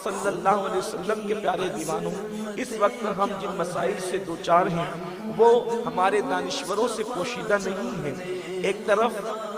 صلی اللہ علیہ وسلم کے پیارے دیوانوں، اس وقت ہم جن مسائل سے دوچار ہیں وہ ہمارے دانشوروں سے پوشیدہ نہیں ہیں۔ ایک طرف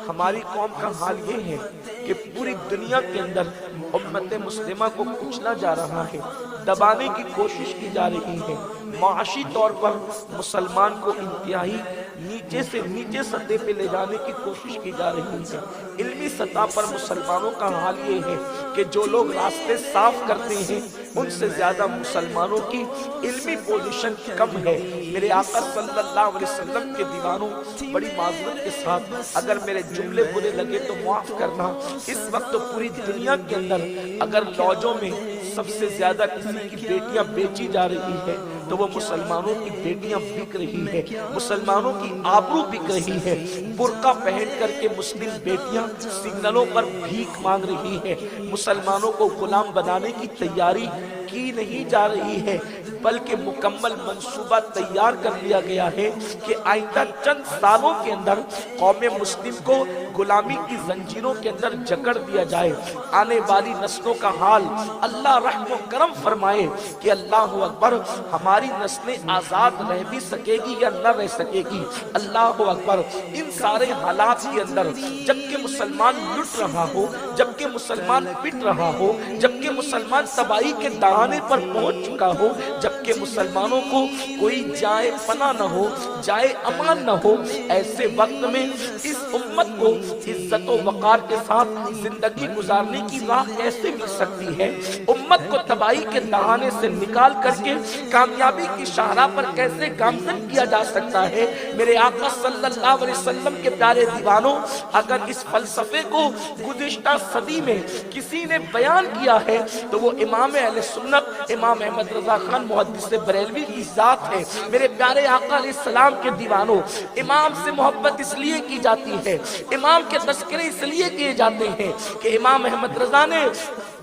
ہماری قوم کا حال یہ ہے کہ پوری دنیا کے اندر امت مسلمہ کو کچلا جا رہا ہے، دبانے کی کوشش کی جا رہی ہے۔ معاشی طور پر مسلمان کو انتہائی نیچے سے نیچے سطح پہ لے جانے کی کوشش کی جا رہی ہے۔ علمی سطح پر مسلمانوں کا حال یہ ہے کہ جو لوگ راستے صاف کرتے ہیں ان سے زیادہ مسلمانوں کی علمی پوزیشن کم ہے۔ میرے آقا صلی اللہ علیہ وسلم کے دیوانوں، بڑی معذرت کے ساتھ اگر میرے جملے برے لگے تو معاف کرنا، اس وقت پوری دنیا کے اندر اگر لوجوں میں سب سے زیادہ کسی کی بیٹیاں بیچی جا رہی ہے تو وہ مسلمانوں کی بیٹیاں بک رہی ہے، مسلمانوں کی آبرو بک رہی ہے۔ برقع پہن کر کے مسلم بیٹیاں سگنلوں پر بھیک مانگ رہی ہے۔ مسلمانوں کو غلام بنانے کی تیاری کی نہیں جا رہی ہے، بلکہ مکمل منصوبہ تیار کر لیا گیا ہے کہ آئندہ چند سالوں کے اندر قوم مسلم کو غلامی کی زنجیروں کے اندر جکڑ دیا جائے۔ آنے والی نسلوں کا حال اللہ رحم و کرم فرمائے کہ اللہ اکبر، ہماری نسلیں آزاد رہ بھی سکے گی یا نہ رہ سکے گی۔ اللہ اکبر، ان سارے حالات کے اندر جبکہ مسلمان لٹ رہا ہو، جبکہ مسلمان پٹ رہا ہو، جبکہ مسلمان تباہی کے دہانے پر پہنچ چکا ہو، جبکہ مسلمانوں کو کوئی جائے پناہ نہ ہو، جائے امان نہ ہو، ایسے وقت میں اس امت کو عزت و وقار کے ساتھ زندگی گزارنے کی راہ کیسے مل سکتی ہے؟ امت کو تباہی کے دہانے سے نکال کر کے کامیابی کی شاہراہ پر کیسے گامزن کیا جا سکتا ہے؟ میرے آقا صلی اللہ علیہ وسلم کے پیارے دیوانوں، اگر اس فلسفے کو گزشتہ صدی میں کسی نے بیان کیا ہے تو وہ امام اہل سنت امام احمد رضا خان محدث بریلوی کی ذات ہے۔ میرے پیارے آقا علیہ السلام کے دیوانوں، امام سے محبت اس لیے کی جاتی ہے، امام کے تذکرے اس لیے کیے جاتے ہیں کہ امام احمد رضا نے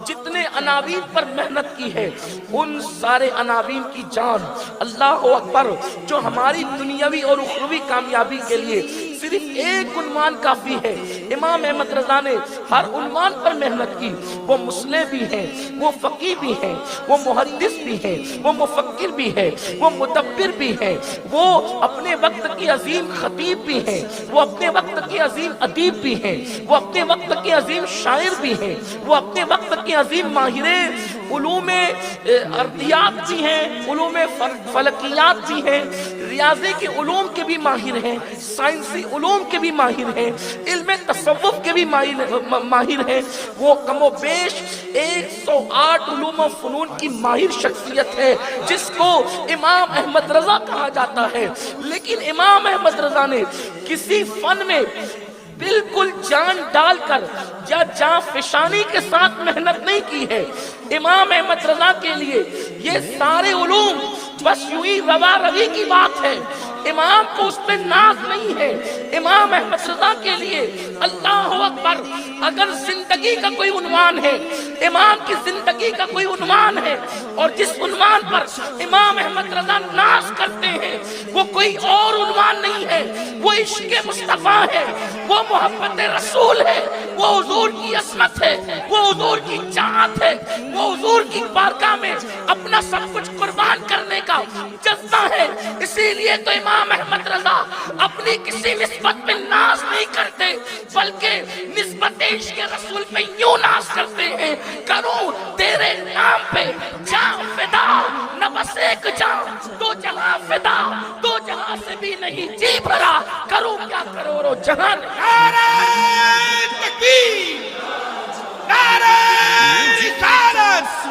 جتنے عناوین پر محنت کی ہے ان سارے عناوین کی جان، اللہ اکبر، جو ہماری دنیاوی اور اخروی کامیابی کے لیے صرف ایک عنوان کافی ہے، امام احمد رضا نے ہر عنوان پر محنت کی۔ وہ مصلح بھی ہیں، وہ فقیہ بھی ہیں، وہ محدث بھی ہیں، وہ مفکر بھی ہیں، وہ مدبر بھی ہیں، وہ اپنے وقت کی عظیم خطیب بھی ہیں، وہ اپنے وقت کی عظیم ادیب بھی ہیں، وہ اپنے وقت کے عظیم شاعر بھی ہیں، وہ اپنے وقت کے عظیم ماہر علوم ارضیات بھی ہیں، علوم فلکیات بھی ہیں، ریاضی کے علوم کے بھی ماہر ہیں، سائنسی علوم کے بھی ماہر ہیں، علم تصوف کے بھی ماہر ہیں۔ وہ کم و بیش 108 علوم و فنون کی ماہر شخصیت ہے جس کو امام احمد رضا کہا جاتا ہے۔ لیکن امام احمد رضا نے کسی فن میں بالکل جان ڈال کر یا جان فشانی کے ساتھ محنت نہیں کی ہے۔ امام احمد رضا کے لیے یہ سارے علوم بس یوں ہی روا روی کی بات ہے، امام کو اس پہ ناز نہیں ہے۔ امام احمد رضا کے لیے اللہ اکبر، اگر زندگی کا کوئی عنوان ہے، امام کی زندگی کا کوئی عنوان ہے اور جس عنوان پر امام احمد رضا ناز کرتے ہیں وہ کوئی اور عنوان نہیں ہے، وہ عشق مصطفیٰ ہے، وہ محبت رسول ہے، وہ حضور کی عظمت ہے، وہ حضور کی چاہت ہے، وہ حضور کی بارگاہ میں اپنا سب کچھ قربان کرنے کا جذبہ ہے۔ اسی لیے تو امام احمد رضا اپنی کسی نسبت میں ناز نہیں کرتے بلکہ نسبت عشق رسول پہ یوں ناز کرتے ہیں، کروں تیرے نام پہ جان فدا، نہ بس ایک جان دو جہاں فدا، دو جہاں سے بھی نہیں جی بھرا، کروں کیا کروڑوں جہان۔ نعرہ تکبیر، نعرہ رسالت،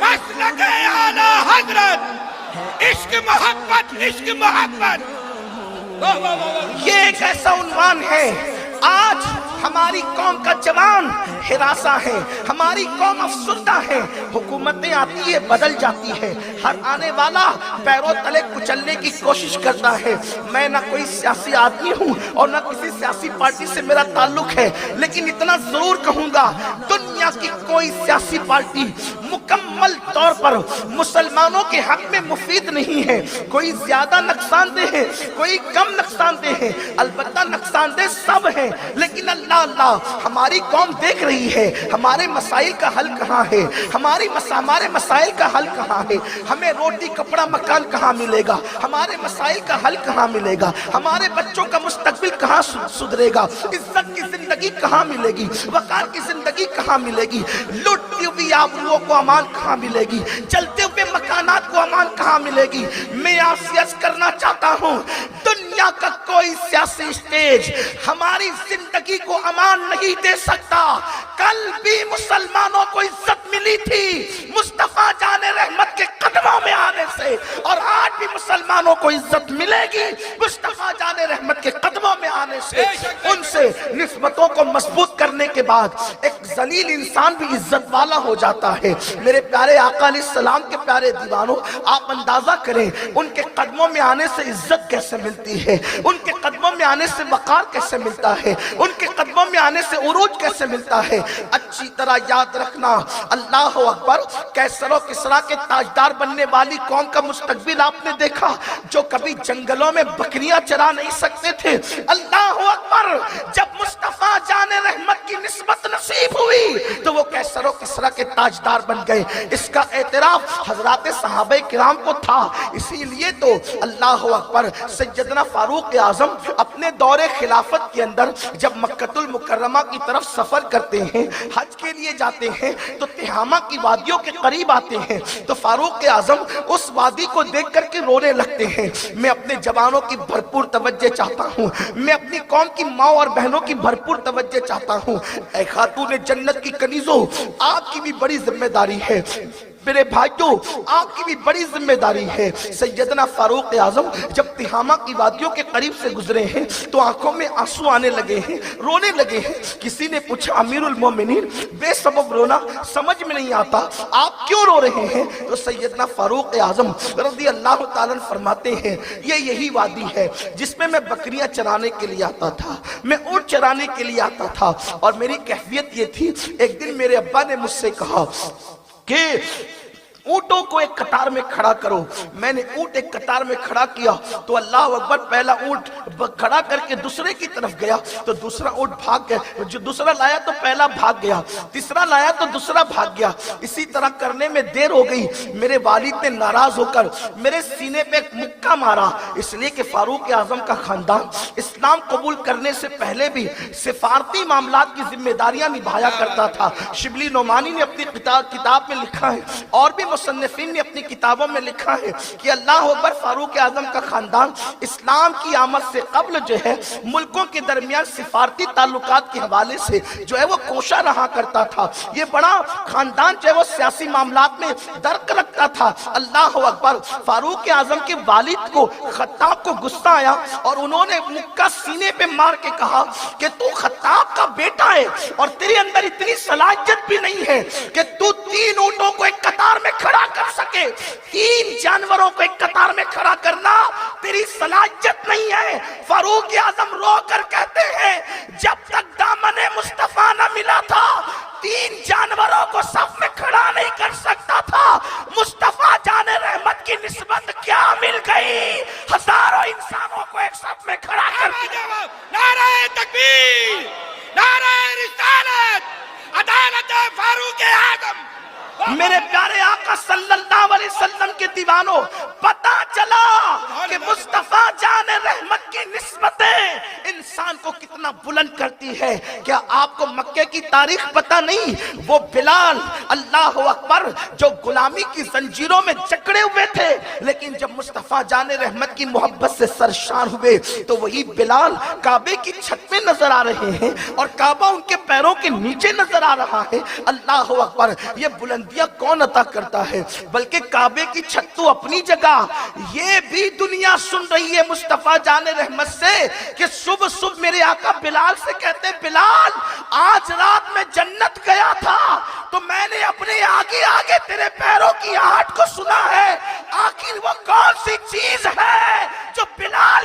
مسلک اعلیٰ حضرت، عشق محبت، عشق محبت۔ یہ ایک ایسا عنوان ہے، آج ہماری قوم کا جوان ہراساں ہے، ہماری قوم افسردہ ہے، حکومتیں آتی ہے بدل جاتی ہے، ہر آنے والا پیروں تلے کچلنے کی کوشش کرتا ہے۔ میں نہ کوئی سیاسی آدمی ہوں اور نہ کسی سیاسی پارٹی سے میرا تعلق ہے، لیکن اتنا ضرور کہوں گا، دنیا کی کوئی سیاسی پارٹی مکمل طور پر مسلمانوں کے حق میں مفید نہیں ہے۔ کوئی زیادہ نقصان دہ ہے، کوئی کم نقصان دہ ہے، البتہ نقصان دہ سب ہیں، لیکن اللہ ہماری قوم دیکھ رہی ہے ہمارے مسائل کا حل کہاں ہے، ہمارے ہمارے مسائل کا حل کہاں ہے؟ ہمیں روٹی کپڑا مکان کہاں ملے گا؟ ہمارے مسائل کا حل کہاں ملے گا؟ ہمارے بچوں کا مستقبل کہاں سدھرے گا؟ عزت کی زندگی کہاں ملے گی؟ وقار کی زندگی کہاں ملے گی؟ لٹتی ہوئی آبروؤں کو امان کہاں ملے گی؟ چلتے ہوئے مکانات کو امان کہاں ملے گی؟ میں آپ سے عرض کرنا چاہتا ہوں، دنیا کا کوئی سیاسی اسٹیج ہماری زندگی کو امان نہیں دے سکتا۔ کل بھی مسلمانوں کو عزت ملی تھی مصطفیٰ جان رحمت کے قدموں میں آنے سے، اور آج بھی مسلمانوں کو عزت ملے گی مصطفیٰ جان رحمت کے قدموں میں آنے سے۔ ان سے نسبتوں کو مضبوط کرنے کے بعد ایک ذلیل انسان بھی عزت والا ہو جاتا ہے۔ میرے پیارے آقا علیہ السلام کے پیارے دیوانوں، آپ اندازہ کریں ان کے قدموں میں آنے سے عزت کیسے ملتی ہے، ان کے قدموں میں آنے سے وقار کیسے ملتا ہے، ان کے قدموں میں آنے سے عروج کیسے ملتا ہے۔ اچھی طرح یاد رکھنا، اللہ اکبر، کیسر و کسریٰ کے تاجدار بننے والی قوم کا مستقبل آپ نے دیکھا، جو کبھی جنگلوں میں بکریاں چرا نہیں سکتے تھے۔ اللہ اکبر، جب مصطفیٰ جان رحمت کی نسبت نصیب ہوئی تو وہ کیسر و کسریٰ کے تاجدار بن گئے۔ اس کا اعتراف حضرات صحابہ کرام کو تھا، اسی لیے تو اللہ اکبر سیدنا فاروق اعظم اپنے دور خلافت کے اندر جب مکہ المکرمہ کی طرف سفر کرتے ہیں، حج کے لیے جاتے ہیں تو تہامہ کی وادیوں کے قریب آتے ہیں تو فاروق اعظم اس وادی کو دیکھ کر کے رونے لگتے ہیں۔ میں اپنے جوانوں کی بھرپور توجہ چاہتا ہوں، میں اپنی قوم کی ماں اور بہنوں کی بھرپور توجہ چاہتا ہوں۔ اے خاتون جنت کی کنیزوں، آپ کی بھی بڑی ذمہ داری ہے، میرے بھائیوں آپ کی بھی بڑی ذمہ داری ہے۔ سیدنا فاروق اعظم جب تہامہ کی وادیوں کے قریب سے گزرے ہیں تو آنکھوں میں آنسو آنے لگے ہیں، رونے لگے ہیں۔ کسی نے پوچھا امیر المومنین بے سبب رونا سمجھ میں نہیں آتا، آپ کیوں رو رہے ہیں؟ تو سیدنا فاروق اعظم رضی اللہ تعالیٰ فرماتے ہیں یہی وادی ہے جس میں میں بکریاں چرانے کے لیے آتا تھا، میں اونٹ چرانے کے لیے آتا تھا، اور میری کیفیت یہ تھی، ایک دن میرے ابا نے مجھ سے کہا کہ اونٹوں کو ایک قطار میں کھڑا کرو۔ میں نے اونٹ ایک قطار میں کھڑا کیا تو اللہ اکبر، پہلا اونٹ کھڑا کر کے دوسرے کی طرف گیا تو دوسرا اونٹ بھاگ گیا، جو دوسرا لایا تو پہلا بھاگ گیا، تیسرا لایا تو دوسرا بھاگ گیا۔ اسی طرح کرنے میں دیر ہو گئی، میرے والد نے ناراض ہو کر میرے سینے پہ ایک مکہ مارا، اس لیے کہ فاروق اعظم کا خاندان اسلام قبول کرنے سے پہلے بھی سفارتی معاملات کی ذمہ داریاں نبھایا کرتا تھا۔ شبلی نعمانی نے اپنی کتاب میں لکھا ہے، اور بھی مصنفین نے اپنی کتابوں میں لکھا ہے کہ اللہ اکبر، فاروق اعظم کا خاندان اسلام کی آمد سے قبل جو ہے ملکوں کے درمیان سفارتی تعلقات کے حوالے سے جو ہے وہ کوشاں رہا کرتا تھا۔ یہ بڑا خاندان جو ہے وہ سیاسی معاملات میں درک رکھتا تھا۔ اللہ اکبر، فاروق اعظم کے والد کو خطاب کو غصہ آیا اور انہوں نے مکہ سینے پہ مار کے کہا کہ تو خطاب کا بیٹا ہے اور تیرے اندر اتنی صلاحیت بھی نہیں ہے کہ تو 3 اونٹوں کو ایک قطار میں کھڑا کر سکے، 3 جانوروں کو ایک قطار میں کھڑا کرنا تیری صلاحیت نہیں ہے۔ فاروق اعظم رو کر کہتے ہیں جب تک دامن مصطفیٰ نہ ملا تھا 3 جانوروں کو صف میں کھڑا نہیں کر سکتا تھا، مصطفیٰ جان رحمت کی نسبت کیا مل گئی؟ ہزاروں انسانوں کو ایک صف میں کھڑا کر دیا۔ نعرہ تکبیر، نعرہ رسالت، عدالت فاروق اعظم۔ میرے پیارے آقا صلی اللہ علیہ وسلم کے دیوانوں، پتہ چلا کہ مصطفیٰ جان رحمت کی نسبتیں انسان کو کتنا بلند کرتی ہے۔ کیا آپ کو مکے کی تاریخ پتہ نہیں؟ وہ بلال، اللہ اکبر، جو غلامی کی زنجیروں میں جکڑے ہوئے تھے، لیکن جب مصطفیٰ جان رحمت کی محبت سے سرشار ہوئے تو وہی بلال کعبے کی چھت میں نظر آ رہے ہیں اور کعبہ ان کے پیروں کے نیچے نظر آ رہا ہے۔ اللہ اکبر، یہ بلندیاں کون عطا کرتا ہے؟ بلکہ کعبے کی چھت تو اپنی جگہ، یہ بھی دنیا سن رہی ہے مصطفیٰ جان رحمت سے کہ صبح صبح میرے آقا بلال سے کہتے ہیں بلال، آج رات میں جنت گیا تھا تو میں نے اپنے آگے آگے تیرے پیروں کی آہٹ کو سنا ہے، آخر وہ کون سی چیز ہے جو بلال